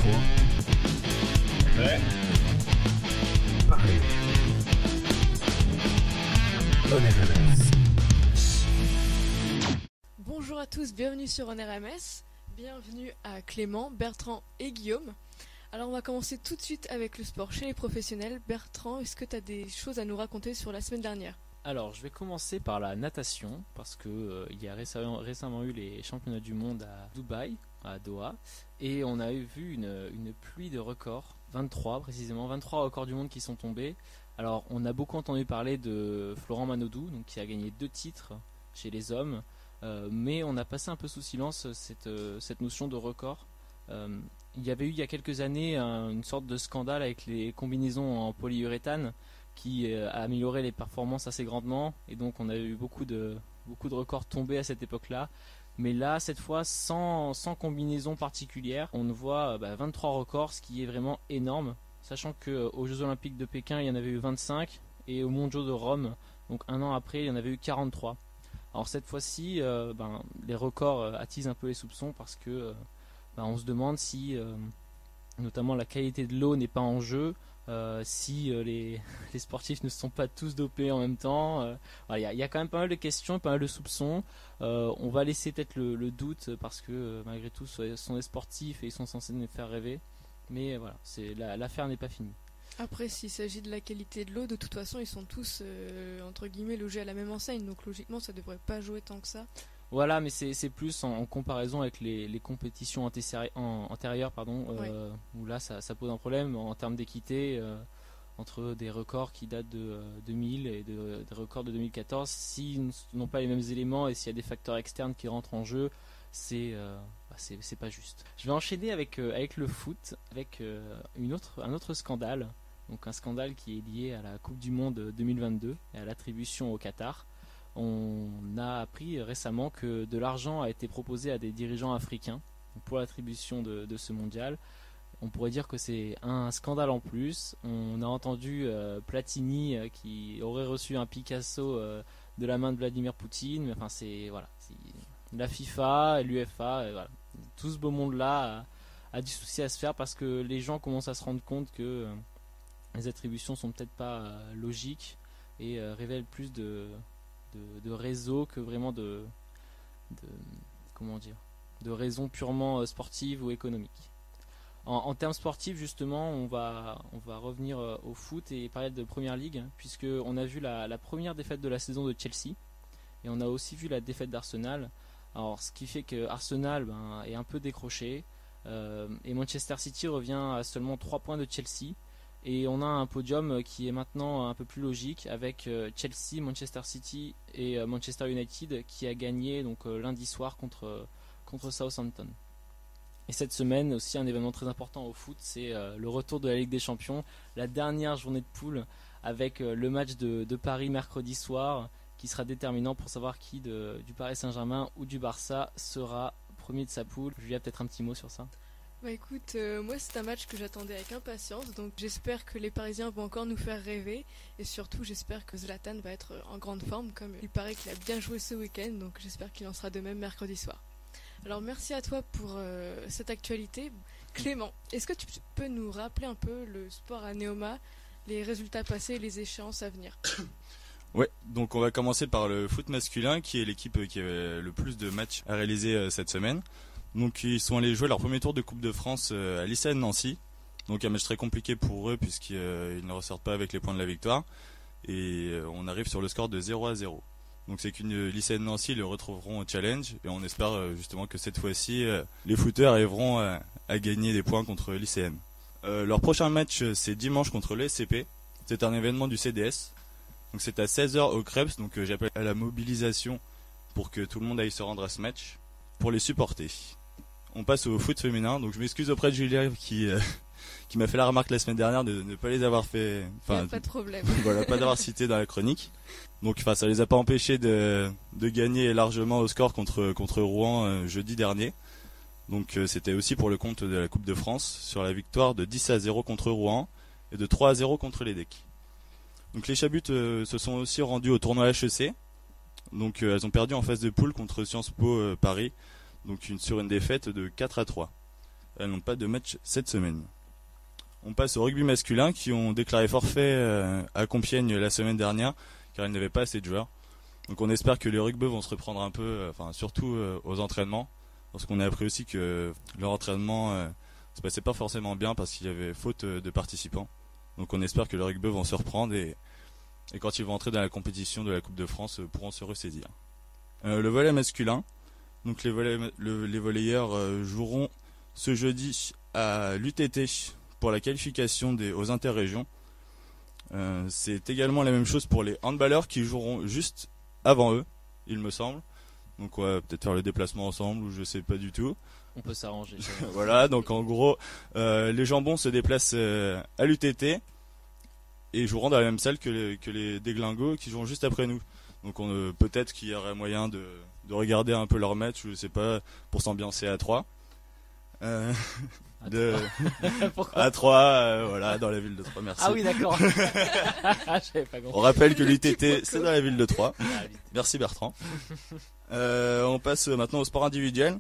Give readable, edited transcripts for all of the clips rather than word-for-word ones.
3. Prêt? Pareil. On RMS. Bonjour à tous, bienvenue sur On RMS. Bienvenue à Clément, Bertrand et Guillaume. Alors on va commencer tout de suite avec le sport chez les professionnels. Bertrand, est-ce que tu as des choses à nous raconter sur la semaine dernière ? Alors, je vais commencer par la natation, parce que il y a récemment eu les championnats du monde à Dubaï, à Doha, et on a vu une pluie de records, 23 records du monde qui sont tombés. Alors, on a beaucoup entendu parler de Florent Manodou, donc, qui a gagné 2 titres chez les hommes, mais on a passé un peu sous silence cette notion de record. Il y avait eu il y a quelques années une sorte de scandale avec les combinaisons en polyuréthane, qui a amélioré les performances assez grandement, et donc on a eu beaucoup de records tombés à cette époque-là. Mais là, cette fois, sans combinaison particulière, on voit 23 records, ce qui est vraiment énorme, sachant qu'aux Jeux Olympiques de Pékin, il y en avait eu 25, et au Mondiaux de Rome, donc un an après, il y en avait eu 43. Alors cette fois-ci, les records attisent un peu les soupçons, parce que on se demande si, notamment, la qualité de l'eau n'est pas en jeu, si les sportifs ne se sont pas tous dopés en même temps. Il y a quand même pas mal de questions, pas mal de soupçons. On va laisser peut-être le doute, parce que malgré tout ce sont des sportifs et ils sont censés nous faire rêver. Mais voilà, l'affaire n'est pas finie. Après, s'il s'agit de la qualité de l'eau, de toute façon ils sont tous entre guillemets logés à la même enseigne, donc logiquement ça devrait pas jouer tant que ça. Voilà, mais c'est plus en comparaison avec les compétitions antérieures, Ouais. où là ça pose un problème en termes d'équité, entre des records qui datent de 2000 et des records de 2014. S'ils n'ont pas les mêmes éléments et s'il y a des facteurs externes qui rentrent en jeu, c'est pas juste. Je vais enchaîner avec le foot, avec un autre scandale, donc un scandale qui est lié à la Coupe du Monde 2022 et à l'attribution au Qatar. On a appris récemment que de l'argent a été proposé à des dirigeants africains pour l'attribution de ce mondial. On pourrait dire que c'est un scandale en plus. On a entendu Platini qui aurait reçu un Picasso de la main de Vladimir Poutine. Enfin, c'est la FIFA, l'UEFA, voilà. Tout ce beau monde-là a du souci à se faire, parce que les gens commencent à se rendre compte que les attributions sont peut-être pas logiques et révèlent plus de réseau que vraiment de raisons purement sportives ou économiques. En termes sportifs, justement, on va revenir au foot et parler de Première Ligue, puisque on a vu la première défaite de la saison de Chelsea, et on a aussi vu la défaite d'Arsenal. Alors, ce qui fait que Arsenal est un peu décroché, et Manchester City revient à seulement 3 points de Chelsea. Et on a un podium qui est maintenant un peu plus logique, avec Chelsea, Manchester City et Manchester United qui a gagné donc lundi soir contre Southampton. Et cette semaine aussi, un événement très important au foot, c'est le retour de la Ligue des Champions, la dernière journée de poule, avec le match de Paris mercredi soir, qui sera déterminant pour savoir qui du Paris Saint-Germain ou du Barça sera premier de sa poule. Julia, peut-être un petit mot sur ça? Bah écoute, moi c'est un match que j'attendais avec impatience, donc j'espère que les Parisiens vont encore nous faire rêver, et surtout j'espère que Zlatan va être en grande forme, comme il paraît qu'il a bien joué ce week-end, donc j'espère qu'il en sera de même mercredi soir. Alors merci à toi pour cette actualité. Clément, est-ce que tu peux nous rappeler un peu le sport à Neoma, les résultats passés et les échéances à venir ? Ouais, donc on va commencer par le foot masculin, qui est l'équipe qui avait le plus de matchs à réaliser cette semaine. Donc ils sont allés jouer leur premier tour de Coupe de France à l'ICN Nancy. Donc un match très compliqué pour eux, puisqu'ils ne ressortent pas avec les points de la victoire. Et on arrive sur le score de 0-0. Donc c'est qu'une l'ICN Nancy le retrouveront au challenge, et on espère justement que cette fois-ci les footeurs arriveront à gagner des points contre l'ICN. Leur prochain match, c'est dimanche contre l'SCP. C'est un événement du CDS. Donc c'est à 16h au Krebs, donc j'appelle à la mobilisation pour que tout le monde aille se rendre à ce match pour les supporter. On passe au foot féminin, donc je m'excuse auprès de Julia qui m'a fait la remarque la semaine dernière de ne pas les avoir fait, pas de problème. Voilà, pas d'avoir cité dans la chronique. Donc ça les a pas empêchés de gagner largement au score contre Rouen jeudi dernier. Donc c'était aussi pour le compte de la Coupe de France, sur la victoire de 10-0 contre Rouen et de 3-0 contre les Decks. Donc les Chabuts se sont aussi rendus au tournoi HEC. Donc elles ont perdu en phase de poule contre Sciences Po Paris, donc sur une défaite de 4-3. elles n'ont pas de match cette semaine. On passe au rugby masculin qui ont déclaré forfait à Compiègne la semaine dernière car ils n'avaient pas assez de joueurs. Donc on espère que les rugbyeux vont se reprendre un peu, surtout aux entraînements, parce qu'on a appris aussi que leur entraînement se passait pas forcément bien parce qu'il y avait faute de participants. Donc on espère que les rugbyeux vont se reprendre et quand ils vont entrer dans la compétition de la Coupe de France pourront se ressaisir. Le volley masculin, donc les volleyeurs joueront ce jeudi à l'UTT pour la qualification aux interrégions. C'est également la même chose pour les handballeurs qui joueront juste avant eux, il me semble. Donc on va peut-être faire le déplacement ensemble ou je sais pas du tout. On peut s'arranger. Voilà, donc en gros, les jambons se déplacent à l'UTT et joueront dans la même salle que les déglingos qui joueront juste après nous. Donc peut-être qu'il y aurait moyen de regarder un peu leur match, je sais pas, pour s'ambiancer à 3. À 3, voilà, dans la ville de Troyes, merci. Ah oui, d'accord. J'avais pas compris. On rappelle que l'UTT, c'est dans la ville de Troyes. Merci Bertrand. On passe maintenant au sport individuel.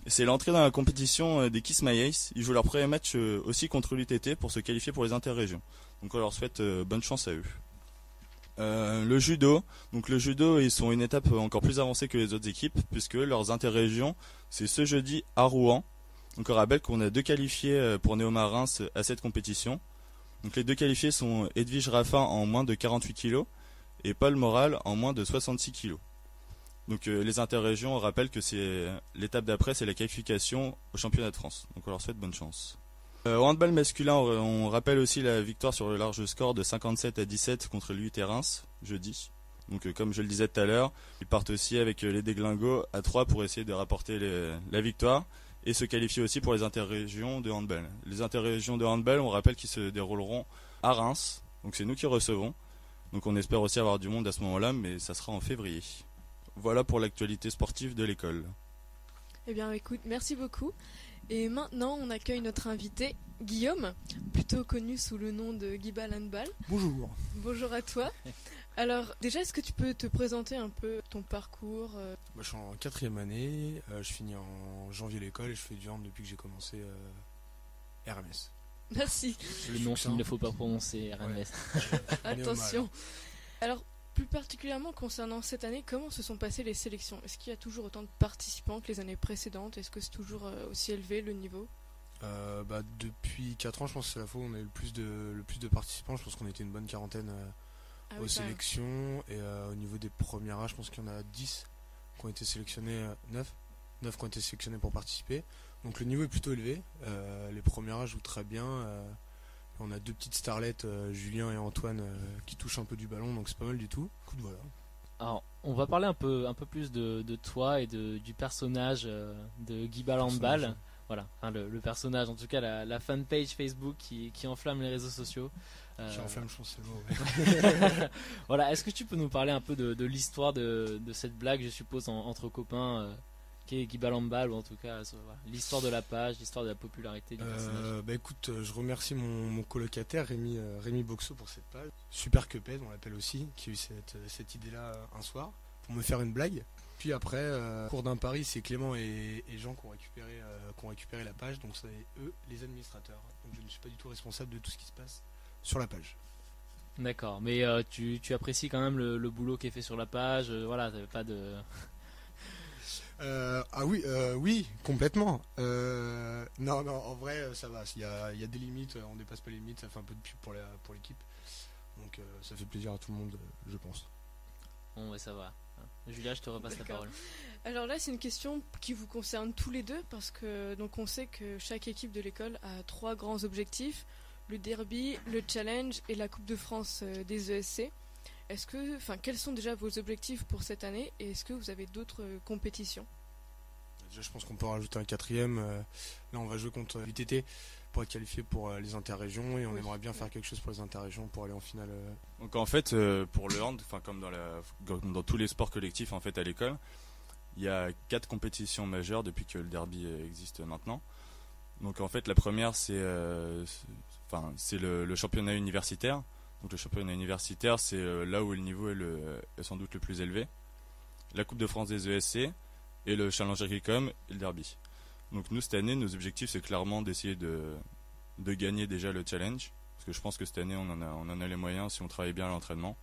C'est l'entrée dans la compétition des Kiss My Ace. Ils jouent leur premier match aussi contre l'UTT pour se qualifier pour les interrégions. Donc on leur souhaite bonne chance à eux. Le judo. Donc le judo, ils sont une étape encore plus avancée que les autres équipes puisque leurs interrégions, c'est ce jeudi à Rouen. Donc on rappelle qu'on a 2 qualifiés pour Néomarins à cette compétition. Donc les 2 qualifiés sont Edwige Raffin en moins de 48 kg et Paul Moral en moins de 66 kg. Donc les interrégions, on rappelle que c'est l'étape d'après, c'est la qualification au championnat de France. Donc on leur souhaite bonne chance. Au handball masculin, on rappelle aussi la victoire sur le large score de 57-17 contre l'UT Reims jeudi. Donc comme je le disais tout à l'heure, ils partent aussi avec les déglingos à 3 pour essayer de rapporter la victoire et se qualifier aussi pour les interrégions de handball. Les interrégions de handball, on rappelle qu'ils se dérouleront à Reims. Donc c'est nous qui recevons. Donc on espère aussi avoir du monde à ce moment-là, mais ça sera en février. Voilà pour l'actualité sportive de l'école. Eh bien écoute, merci beaucoup. Et maintenant, on accueille notre invité, Guillaume, plutôt connu sous le nom de Guibal Handball. Bonjour. Bonjour à toi. Alors, déjà, est-ce que tu peux te présenter un peu ton parcours Je suis en 4e année, je finis en janvier l'école et je fais du hand depuis que j'ai commencé RMS. Merci. Le nom qu'il ne faut pas prononcer, RMS. Ouais. Attention. Alors, plus particulièrement concernant cette année, comment se sont passées les sélections? Est-ce qu'il y a toujours autant de participants que les années précédentes? Est-ce que c'est toujours aussi élevé le niveau? Depuis 4 ans, je pense que c'est la fois où on a eu le plus de participants. Je pense qu'on était une bonne quarantaine aux sélections. Et au niveau des premiers âges, je pense qu'il y en a 10 qui ont été sélectionnés, 9 qui ont été sélectionnés pour participer. Donc le niveau est plutôt élevé. Les premiers âges jouent très bien. On a 2 petites starlettes, Julien et Antoine, qui touchent un peu du ballon, donc c'est pas mal du tout. Écoute, voilà. Alors, on va parler un peu plus de toi et du personnage de Guibal Handball. Voilà, enfin, le personnage, en tout cas la fanpage Facebook qui enflamme les réseaux sociaux. Qui enflamme, je pense, c'est le mot. Ouais. Voilà, est-ce que tu peux nous parler un peu de l'histoire de cette blague, je suppose, entre copains qui est Guibal Handball, ou en tout cas voilà, l'histoire de la page, l'histoire de la popularité du personnage. Écoute, je remercie mon colocataire Rémi Boxo pour cette page. Super Cuphead, on l'appelle aussi, qui a eu cette idée-là un soir pour me faire une blague. Puis après, cours d'un pari, c'est Clément et Jean qui ont récupéré la page, donc c'est eux les administrateurs. Donc je ne suis pas du tout responsable de tout ce qui se passe sur la page. D'accord, mais tu apprécies quand même le boulot qui est fait sur la page, voilà, t'avais pas de... Oui, complètement. Non, en vrai, ça va. Il y a des limites, on dépasse pas les limites, ça fait un peu de pub pour l'équipe. Donc ça fait plaisir à tout le monde, je pense. Bon, ouais, ça va. Julia, je te repasse la parole. Alors là, c'est une question qui vous concerne tous les deux, parce que donc on sait que chaque équipe de l'école a 3 grands objectifs: le derby, le challenge et la Coupe de France des ESC. Quels sont déjà vos objectifs pour cette année et est-ce que vous avez d'autres compétitions? Déjà, je pense qu'on peut en rajouter un 4e. Là, on va jouer contre l'UTT pour être qualifié pour les interrégions et on aimerait bien faire quelque chose pour les interrégions pour aller en finale. Donc en fait, pour le hand, comme dans tous les sports collectifs en fait à l'école, il y a 4 compétitions majeures depuis que le derby existe maintenant. Donc en fait, la première c'est le championnat universitaire. Donc le championnat universitaire, c'est là où le niveau est sans doute le plus élevé. La Coupe de France des ESC et le Challenge Agricom et le derby. Donc nous cette année, nos objectifs c'est clairement d'essayer de gagner déjà le challenge, parce que je pense que cette année on en a les moyens si on travaille bien à l'entraînement,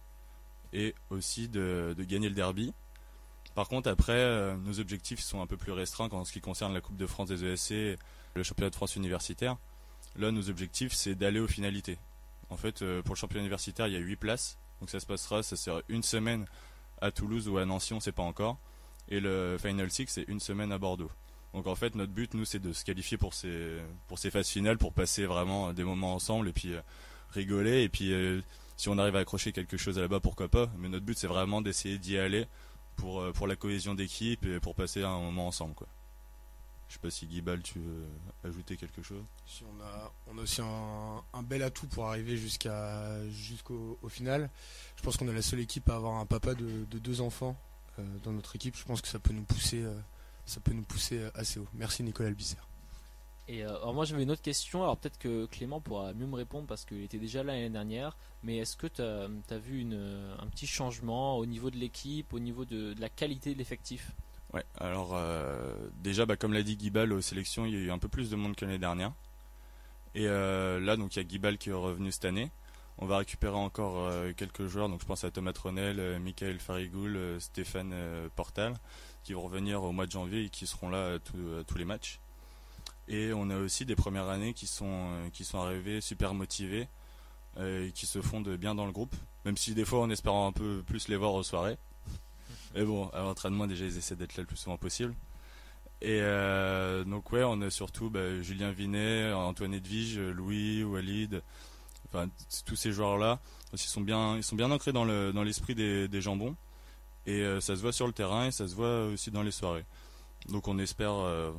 et aussi de gagner le derby. Par contre après, nos objectifs sont un peu plus restreints en ce qui concerne la Coupe de France des ESC et le championnat de France universitaire. Là nos objectifs c'est d'aller aux finalités. En fait pour le championnat universitaire il y a 8 places, donc ça sera une semaine à Toulouse ou à Nancy, on ne sait pas encore, et le Final Six c'est une semaine à Bordeaux. Donc en fait notre but nous c'est de se qualifier pour ces phases finales, pour passer vraiment des moments ensemble et puis rigoler, et puis si on arrive à accrocher quelque chose là-bas pourquoi pas, mais notre but c'est vraiment d'essayer d'y aller pour la cohésion d'équipe et pour passer un moment ensemble quoi. Je sais pas si Guibal tu veux ajouter quelque chose. Si on a aussi un bel atout pour arriver jusqu'au final. Je pense qu'on est la seule équipe à avoir un papa de 2 enfants dans notre équipe. Je pense que ça peut nous pousser assez haut. Merci Nicolas Albisser. Et alors moi j'avais une autre question, alors peut-être que Clément pourra mieux me répondre parce qu'il était déjà là l'année dernière, mais est-ce que tu as vu un petit changement au niveau de l'équipe, au niveau de la qualité de l'effectif? Ouais, alors déjà comme l'a dit Guibal, aux sélections il y a eu un peu plus de monde que l'année dernière, et là donc il y a Guibal qui est revenu cette année. On va récupérer encore quelques joueurs, donc je pense à Thomas Tronel, Michael Farigoul, Stéphane Portal, qui vont revenir au mois de janvier et qui seront là à tous les matchs. Et on a aussi des premières années qui sont arrivés super motivés et qui se fondent bien dans le groupe, même si des fois on espère un peu plus les voir aux soirées. Mais bon, à l'entraînement déjà ils essaient d'être là le plus souvent possible. Et donc ouais, on a surtout Julien Vinet, Antoine Edwige, Louis, Walid, enfin tous ces joueurs là, ils sont bien ancrés dans l'esprit des jambons, et ça se voit sur le terrain et ça se voit aussi dans les soirées. Donc on espère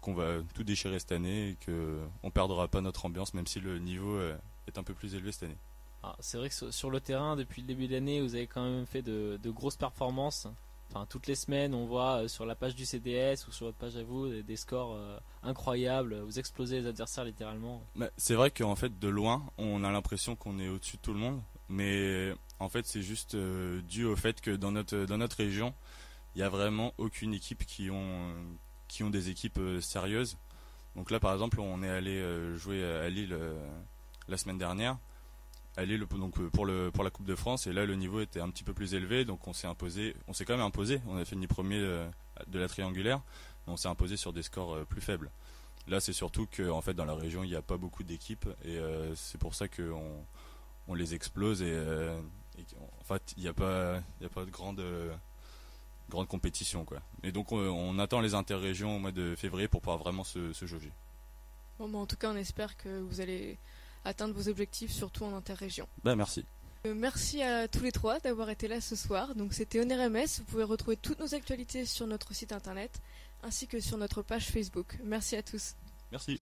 qu'on va tout déchirer cette année et qu'on perdra pas notre ambiance, même si le niveau est un peu plus élevé cette année. Ah, c'est vrai que sur le terrain, depuis le début de l'année, vous avez quand même fait de grosses performances. Enfin, toutes les semaines, on voit sur la page du CDS ou sur votre page à vous des scores incroyables. Vous explosez les adversaires littéralement. C'est vrai qu'en fait, de loin, on a l'impression qu'on est au-dessus de tout le monde. Mais en fait, c'est juste dû au fait que dans notre région, il n'y a vraiment aucune équipe qui ont des équipes sérieuses. Donc là, par exemple, on est allé jouer à Lille la semaine dernière. À Lille, donc pour la Coupe de France, et là le niveau était un petit peu plus élevé, donc on s'est quand même imposé. On a fini premier de la triangulaire, mais on s'est imposé sur des scores plus faibles. Là, c'est surtout que en fait dans la région il n'y a pas beaucoup d'équipes, et c'est pour ça qu'on les explose, et en fait il n'y a pas de grande compétition quoi. Et donc on attend les interrégions au mois de février pour pouvoir vraiment se jauger. Bon, en tout cas, on espère que vous allez atteindre vos objectifs, surtout en interrégion. Merci. Merci à tous les 3 d'avoir été là ce soir. Donc c'était Honor MS. Vous pouvez retrouver toutes nos actualités sur notre site internet ainsi que sur notre page Facebook. Merci à tous. Merci.